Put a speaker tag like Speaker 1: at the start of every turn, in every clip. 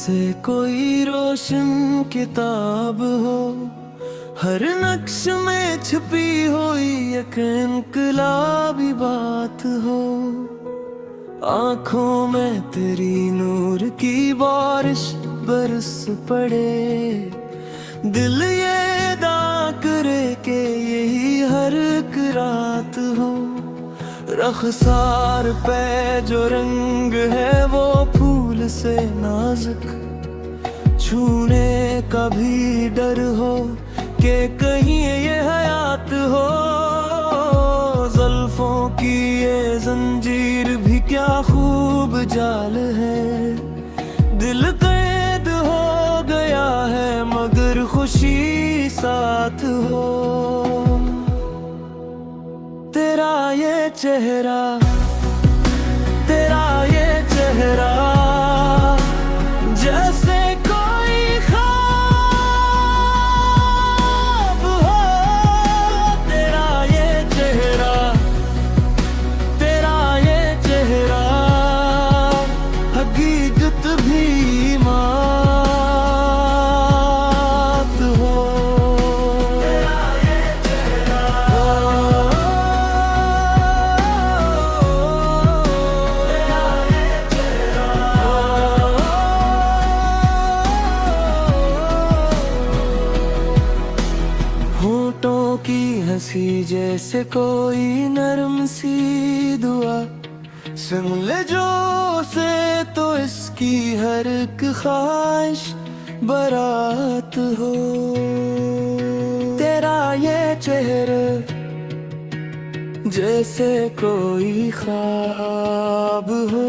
Speaker 1: जैसे कोई रोशन किताब हो, हर नक्श में छुपी हुई एक इनकलाबी बात हो। आंखों में तेरी नूर की बारिश बरस पड़े, दिल ये दा करे के यही हर एक रात हो। रखसार पे जो रंग है वो फूल से नाजुक, छूने का भी डर हो कि कहीं ये हयात हो। जुल्फों की ये जंजीर भी क्या खूब जाल है, दिल कैद हो गया है मगर खुशी साथ हो। तेरा ये चेहरा, तेरा ये चेहरा जैसे कोई ख्वाब हो। तेरा ये चेहरा, तेरा ये चेहरा हकीकत भी मात हो। तेरा ये चेहरा, होठों की हंसी जैसे कोई नरम सी दुआ, सुन ले जो से तो इसकी हर एक ख्वाहिश बारात हो। तेरा ये चेहरा जैसे कोई ख्वाब हो।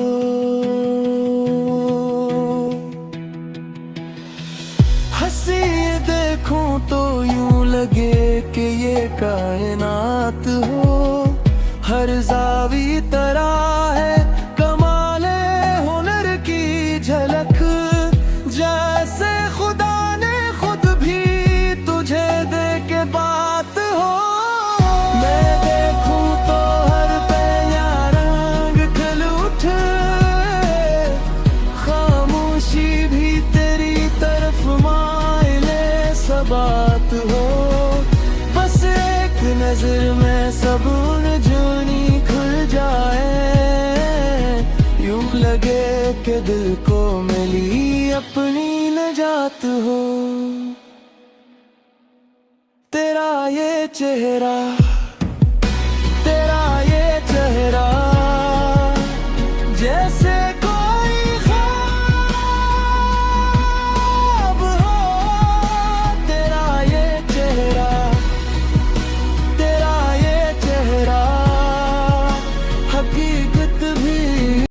Speaker 1: हंसी देखूं तो यूं लगे कि ये कायनात हो, हर जावी तरह है कमाले हुनर की झलक। जैसे खुदा ने खुद भी तुझे दे के बात हो। मैं देखूं तो हर पे यार रंग खिल उठे, खामोशी भी तेरी तरफ बात हो। बस एक नजर में सब जुनी खुल जाए, यूं लगे कि दिल को मिली अपनी नजात हो। तेरा ये चेहरा